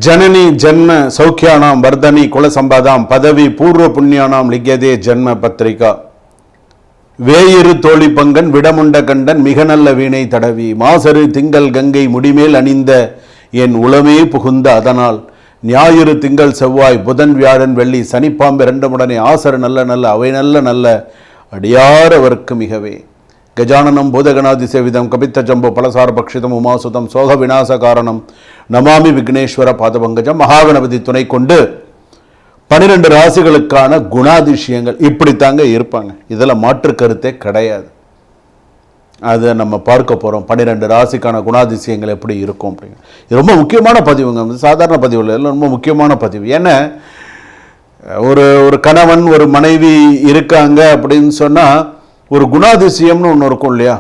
जननी जन्म सौख्यानां वर्धनी कुल संपदां पदवी पूर्व पुण्यानां लिख्यदे जन्म पत्रिका வேயிரு தோழி பங்கன் விடமுண்ட கண்டன் மிக நல்ல வீணை தடவி மாசரு திங்கள் கங்கை முடிமேல் அணிந்த என் உளமே புகுந்த அதனால் ஞாயிறு திங்கள் செவ்வாய் புதன் வியாழன் வெள்ளி சனிப்பாம்பு இரண்டுமுடனே ஆசரு நல்ல நல்ல அவை நல்ல நல்ல அடியார் அவருக்கு மிகவே கஜானனம் பூதகணாதி சேவிதம் கபித்த ஜம்பு பலசார பக்ஷிதம் உமாசுதம் சோக விநாச காரணம் நமாமி விக்னேஸ்வர பாதபங்கஜம் மகாகணபதி துணை கொண்டு 12 ராசிகளுக்கான குணாதிசயங்கள் இப்படித்தாங்க இருப்பாங்க. இதில் மாற்று கருத்தே கிடையாது. அதை நம்ம பார்க்க போகிறோம். 12 ராசிக்கான குணாதிசயங்கள் எப்படி இருக்கும் அப்படிங்க. இது ரொம்ப முக்கியமான பதிவுங்க. சாதாரண பதிவு இல்லை, ரொம்ப முக்கியமான பதிவு. ஏன்னா ஒரு கணவன் ஒரு மனைவி இருக்காங்க அப்படின்னு சொன்னால் ஒரு குணாதிசயம்னு ஒன்று இருக்கும் இல்லையா?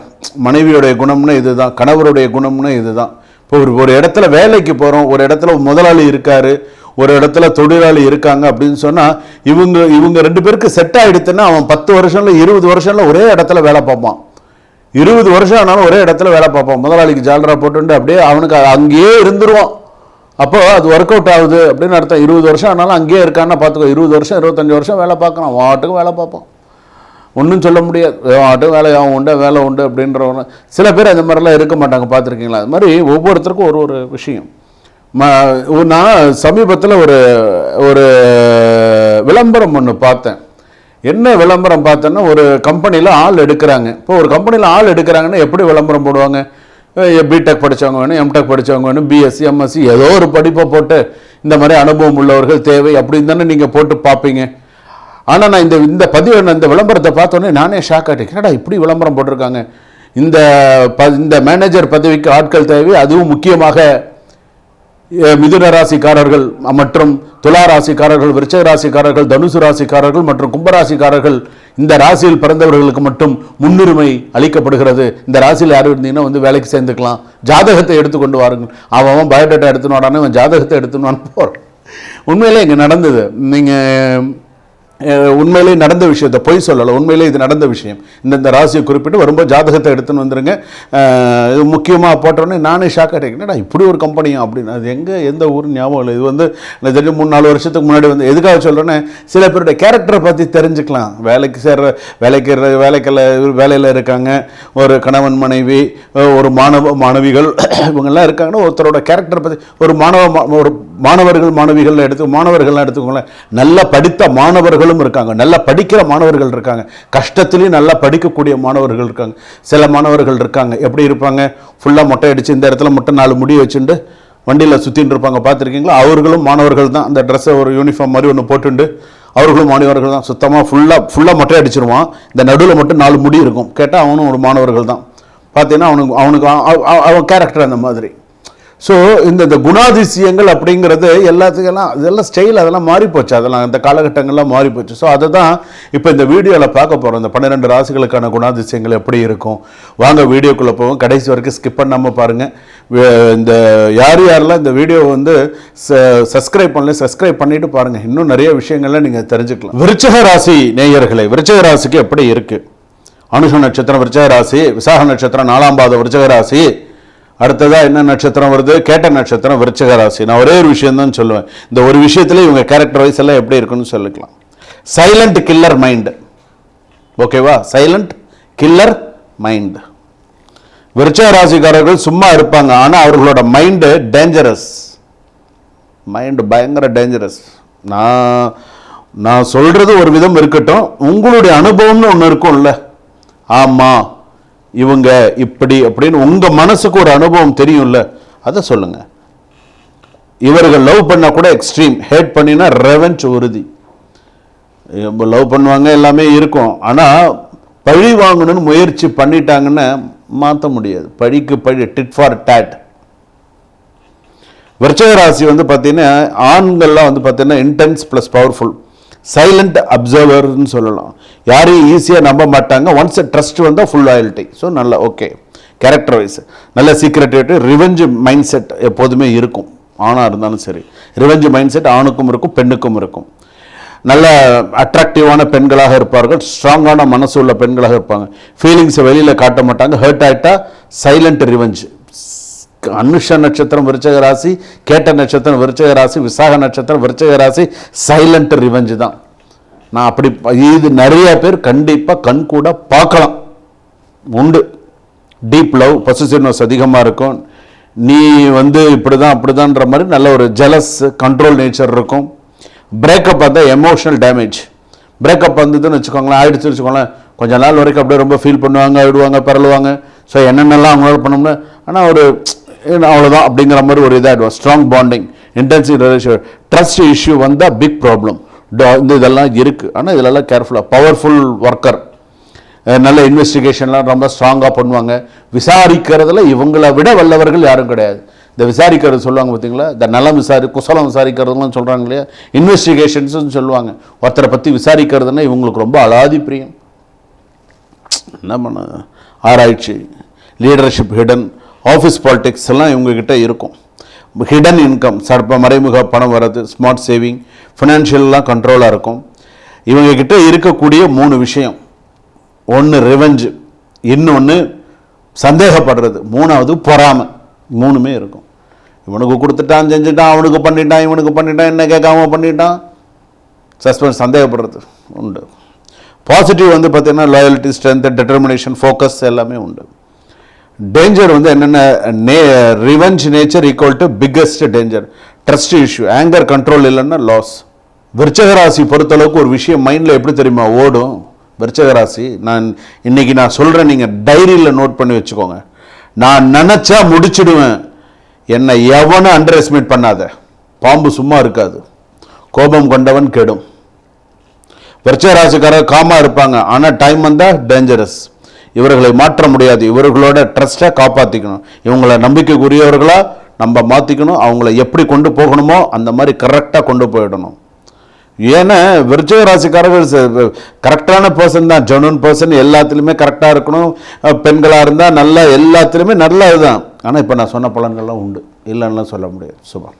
மனைவியுடைய குணம்னு இதுதான், கணவருடைய குணம்னு இதுதான். இப்போ ஒரு இடத்துல வேலைக்கு போகிறோம், ஒரு இடத்துல முதலாளி இருக்காரு, ஒரு இடத்துல தொழிலாளி இருக்காங்க அப்படின்னு சொன்னால் இவங்க 2 பேருக்கு செட் ஆகிடுதுன்னா அவன் 10 வருஷம்ல 20 வருஷம்ல ஒரே இடத்துல வேலை பார்ப்பான். 20 வருஷம் ஆனாலும் ஒரே இடத்துல வேலை பார்ப்பான். முதலாளிக்கு ஜாலரா போட்டு அப்படியே அவனுக்கு அங்கேயே இருந்துருவான். அப்போ அது ஒர்க் அவுட் ஆகுது அப்படின்னு அர்த்தம். 20 வருஷம் ஆனாலும் அங்கேயே இருக்கான்னு பார்த்துக்கோ. 20 வருஷம் 25 வருஷம் வேலை பார்க்கணும், வாட்டுக்கும் வேலை பார்ப்பான். ஒன்றும் சொல்ல முடியாது, வாட்டும் வேலை உண்டு வேலை உண்டு அப்படின்றவங்க. சில பேர் அந்த மாதிரிலாம் இருக்க மாட்டாங்க, பார்த்துருக்கீங்களா? அது மாதிரி ஒவ்வொருத்தருக்கும் ஒரு விஷயம். நான் சமீபத்தில் ஒரு விளம்பரம் ஒன்று பார்த்தேன். என்ன விளம்பரம் பார்த்தேன்னா, ஒரு கம்பெனியில் ஆள் எடுக்கிறாங்க. இப்போ ஒரு கம்பெனியில் ஆள் எடுக்கிறாங்கன்னா எப்படி விளம்பரம் போடுவாங்க? பிடெக் படித்தவங்க வேணும், எம்டெக் படித்தவங்க வேணும், பிஎஸ்சி எம்எஸ்சி ஏதோ ஒரு படிப்பை போட்டு இந்த மாதிரி அனுபவம் உள்ளவர்கள் தேவை அப்படின்னு தானே நீங்கள் போட்டு பார்ப்பீங்க. ஆனால் நான் இந்த பதிவு இந்த விளம்பரத்தை பார்த்தோன்னே நானே ஷாக் ஆகிட்டேன். என்னடா இப்படி விளம்பரம் போட்டிருக்காங்க? இந்த மேனேஜர் பதவிக்கு ஆட்கள் தேவை, அதுவும் முக்கியமாக மிதுன ராசிக்காரர்கள் மற்றும் துலா ராசிக்காரர்கள், விருச்சிக ராசிக்காரர்கள், தனுசு ராசிக்காரர்கள் மற்றும் கும்பராசிக்காரர்கள், இந்த ராசியில் பிறந்தவர்களுக்கு மட்டும் முன்னுரிமை அளிக்கப்படுகிறது. இந்த ராசியில் யாரும் இருந்தீங்கன்னா வந்து வேலைக்கு சேர்ந்துக்கலாம், ஜாதகத்தை எடுத்துக்கொண்டு வாருங்கள். அவன் பயோடேட்டா எடுத்துன்னு வாடானே அவன் ஜாதகத்தை எடுத்துன்னு வான்னு போகிறான். உண்மையிலே இங்கே நடந்தது. நீங்கள் உண்மையிலே நடந்த விஷயத்தை பொய் சொல்லலை, உண்மையிலே இது நடந்த விஷயம். இந்த ராசியை குறிப்பிட்டு வரும்போது ஜாதகத்தை எடுத்துன்னு வந்துருங்க. இது முக்கியமாக போட்டோன்னே நானே ஷாக் ஆகிட்டேன். இப்படி ஒரு கம்பெனியும் அப்படின்னு. அது எந்த ஊர் ஞாபகம் இல்லை. இது வந்து எனக்கு தெரிஞ்சு 3-4 வருஷத்துக்கு முன்னாடி வந்து எதுக்காக சொல்கிறேன்னே, சில பேருடைய கேரக்டரை பற்றி தெரிஞ்சுக்கலாம். வேலையில் இருக்காங்க, ஒரு கணவன் மனைவி, ஒரு மாணவிகள் இவங்கெல்லாம் இருக்காங்கன்னா ஒருத்தரோட கேரக்டரை பற்றி ஒரு மாணவர்கள்லாம் எடுத்துக்கோங்களேன். நல்லா படித்த மாணவர்களும் இருக்காங்க, நல்லா படிக்கிற மாணவர்கள் இருக்காங்க, கஷ்டத்திலையும் நல்லா படிக்கக்கூடிய மாணவர்கள் இருக்காங்க. சில மாணவர்கள் இருக்காங்க எப்படி இருப்பாங்க, ஃபுல்லாக மொட்டை அடித்து இந்த இடத்துல மட்டும் 4 முடி வச்சுட்டு வண்டியில் சுற்றின்னு இருப்பாங்க, பார்த்துருக்கீங்களா? அவர்களும் மாணவர்கள் தான். அந்த ட்ரெஸ்ஸை ஒரு யூனிஃபார்ம் மாதிரி ஒன்று போட்டுண்டு அவர்களும் மாணவர்கள் தான். சுத்தமாக ஃபுல்லாக மொட்டை அடிச்சிருவான், இந்த நடுவில் மட்டும் 4 முடி இருக்கும். கேட்டால் அவனும் ஒரு மாணவர்கள் தான். பார்த்தீங்கன்னா அவனுக்கு அவன் கேரக்டர் அந்த மாதிரி. ஸோ இந்த குணாதிசயங்கள் அப்படிங்கிறது இதெல்லாம் ஸ்டைல் அதெல்லாம் மாறிப்போச்சு, அதெல்லாம் அந்த காலகட்டங்கள்லாம் மாறிப்போச்சு. ஸோ அதை தான் இப்போ இந்த வீடியோவில் பார்க்க போகிறோம். இந்த 12 ராசிகளுக்கான குணாதிசயங்கள் எப்படி இருக்கும். வாங்க வீடியோக்குள்ளே போவோம். கடைசி வரைக்கும் ஸ்கிப் பண்ணாமல் பாருங்கள். இந்த யாரெல்லாம் இந்த வீடியோ வந்து சப்ஸ்கிரைப் பண்ணிட்டு பாருங்கள். இன்னும் நிறைய விஷயங்கள்லாம் நீங்கள் தெரிஞ்சுக்கலாம். விருச்சிக ராசி நேயர்களே, விருச்சிக ராசிக்கு எப்படி இருக்குது? அனுஷ நட்சத்திரம் விருச்சிக ராசி, விசாக நட்சத்திரம் 4ஆம் பாதம் விருச்சிக ராசி. அடுத்ததா என்ன நட்சத்திரம் வருது? கேட்ட நட்சத்திரம் விருச்சிக ராசி. நான் ஒரே ஒரு விஷயம் தான் சொல்லுவேன். இந்த ஒரு விஷயத்துல இவங்க கேரக்டர் வைஸ் எல்லாம் எப்படி இருக்குன்னு சொல்லிக்கலாம். Silent killer mind. ஓகேவா? Silent killer mind. விருச்சிக ராசிக்காரர்கள் சும்மா இருப்பாங்க, ஆனா அவர்களோட மைண்டு டேஞ்சரஸ். மைண்டு பயங்கர டேஞ்சரஸ். நான் சொல்றது ஒரு விதம் இருக்கட்டும், உங்களுடைய அனுபவம்னு ஒன்று இருக்கும்ல. ஆமா இவங்க இப்படி அப்படின்னு உங்க மனசுக்கு ஒரு அனுபவம் தெரியும்ல, அதை சொல்லுங்க. இவர்கள் லவ் பண்ணா கூட எக்ஸ்ட்ரீம், ஹேட் பண்ணினா ரெவெஞ்ச் உறுதி. லவ் பண்ணுவாங்க, எல்லாமே இருக்கும். ஆனா பழி வாங்கணும்னு முயற்சி பண்ணிட்டாங்கன்னு மாற்ற முடியாது. பழிக்கு பழி, டிட் ஃபார் டேட். விருச்சிக ராசி வந்து பார்த்தீங்கன்னா ஆண்கள்லாம் வந்து பார்த்தீங்கன்னா இன்டென்ஸ் ப்ளஸ் பவர்ஃபுல், சைலண்ட் அப்சர்வர்னு சொல்லலாம். யாரையும் ஈஸியாக நம்ப மாட்டாங்க. ஒன்ஸ் ட்ரஸ்ட் வந்தால் ஃபுல் லாயல்ட்டி. ஸோ நல்ல ஓகே கேரக்டர் வைஸ் நல்ல சீக்ரெட்டிவிட்டி. ரிவெஞ்ச் மைண்ட் செட் எப்போதுமே இருக்கும், ஆணாக இருந்தாலும் சரி. ரிவெஞ்ச் மைண்ட் செட் ஆணுக்கும் இருக்கும் பெண்ணுக்கும் இருக்கும். நல்ல அட்ராக்டிவான பெண்களாக இருப்பார்கள், ஸ்ட்ராங்கான மனசு உள்ள பெண்களாக இருப்பாங்க. ஃபீலிங்ஸை வெளியில் காட்ட மாட்டாங்க. ஹர்ட் ஆகிட்டா சைலண்ட் ரிவெஞ்ச், அனுஷ நட்சத்திரம் விருச்சக ராசி, கேட்ட நட்சத்திரம் விருச்சக ராசி, விசாக நட்சத்திரம் விருச்சக ராசி, சைலண்ட் ரிவெஞ்சு தான். நான் அப்படி இது நிறைய பேர் கண்டிப்பாக கண் கூட பார்க்கலாம் உண்டு. டீப் லவ், பொசசிவ்னஸ் அதிகமாக இருக்கும். நீ இப்படி தான் அப்படிதான்ற மாதிரி நல்ல ஒரு ஜெலஸ் கண்ட்ரோல் நேச்சர் இருக்கும். பிரேக்கப் வந்தால் எமோஷனல் டேமேஜ். பிரேக்கப் வந்ததுன்னு வச்சுக்கோங்களேன், ஆயிடுச்சு வச்சுக்கோங்களேன், கொஞ்ச நாள் வரைக்கும் அப்படியே ரொம்ப ஃபீல் பண்ணுவாங்க, ஆயிடுவாங்க, பரலுவாங்க. ஸோ என்னென்னலாம் அவங்களால பண்ணோம்னா, ஆனால் ஒரு அவ்வளோதான் அப்படிங்கிற மாதிரி ஒரு இதாகிடுவோம். Strong bonding, intensive relationship, trust issue வந்தால் பிக் ப்ராப்ளம். இதெல்லாம் இருக்குது. ஆனால் இதெல்லாம் கேர்ஃபுல்லாக, பவர்ஃபுல் ஒர்க்கர், நல்ல இன்வெஸ்டிகேஷன்லாம் ரொம்ப ஸ்ட்ராங்காக பண்ணுவாங்க. விசாரிக்கிறதுல இவங்களை விட வல்லவர்கள் யாரும் கிடையாது. இந்த விசாரிக்கிறது சொல்லுவாங்க பார்த்தீங்களா, இந்த நலம் குசலம் விசாரிக்கிறதுலாம் சொல்கிறாங்க இல்லையா, இன்வெஸ்டிகேஷன்ஸ்னு சொல்லுவாங்க. ஒருத்தரை பற்றி விசாரிக்கிறதுனா இவங்களுக்கு ரொம்ப அலாதி பிரியம். என்ன பண்ண, ஆராய்ச்சி, லீடர்ஷிப், ஹிடன் ஆஃபீஸ் பாலிடிக்ஸ் எல்லாம் இவங்ககிட்ட இருக்கும். ஹிடன் இன்கம், மறைமுக பணம் வர்றது, ஸ்மார்ட் சேவிங், ஃபினான்ஷியல்லாம் கண்ட்ரோலாக இருக்கும். இவங்ககிட்ட இருக்கக்கூடிய 3 விஷயம். ஒன்று ரிவெஞ்சு, இன்னொன்று சந்தேகப்படுறது, 3வது பொறாமை. 3மே இருக்கும். இவனுக்கு கொடுத்துட்டான், செஞ்சுட்டான், அவனுக்கு பண்ணிட்டான், இவனுக்கு பண்ணிட்டான், என்ன கேட்காம பண்ணிட்டான், சஸ்பென்ஸ், சந்தேகப்படுறது உண்டு. பாசிட்டிவ் பார்த்தீங்கன்னா லாயல்ட்டி, ஸ்ட்ரென்த், டிட்டர்மினேஷன், ஃபோக்கஸ் எல்லாமே உண்டு. டேஞ்சர் என்னென்ன, revenge nature equal to biggest danger, trust issue, anger control இல்லைன்னா லாஸ். விருச்சக ராசி பொறுத்தளவுக்கு ஒரு விஷயம் மைண்டில் எப்படி தெரியுமா ஓடும், விருச்சக ராசி, இன்னைக்கு நான் சொல்கிறேன், நீங்கள் டைரியில் நோட் பண்ணி வச்சுக்கோங்க. நான் நினச்சா முடிச்சிடுவேன், என்னை எவனும் அண்டர் எஸ்டிமேட் பண்ணாத. பாம்பு சும்மா இருக்காது, கோபம் கொண்டவன் கெடும். விருச்சக ராசிக்காரர் காமா இருப்பாங்க, ஆனால் டைம் வந்தால் டேஞ்சரஸ். இவர்களை மாற்ற முடியாது. இவர்களோட ட்ரஸ்ட்டை காப்பாற்றிக்கணும். இவங்களை நம்பிக்கைக்குரியவர்களாக நம்ம மாற்றிக்கணும். அவங்கள எப்படி கொண்டு போகணுமோ அந்த மாதிரி கரெக்டாக கொண்டு போயிடணும். ஏன்னா விருச்சிக ராசிக்காரர்கள் கரெக்டான பர்சன் தான், ஜெனுவன் பர்சன், எல்லாத்துலேயுமே கரெக்டாக இருக்கணும். பெண்களாக இருந்தால் நல்லா, எல்லாத்துலேயுமே நல்ல இதுதான். ஆனால் இப்போ நான் சொன்ன பலன்கள்லாம் உண்டு, இல்லைன்னா சொல்ல முடியாது. சுபம்.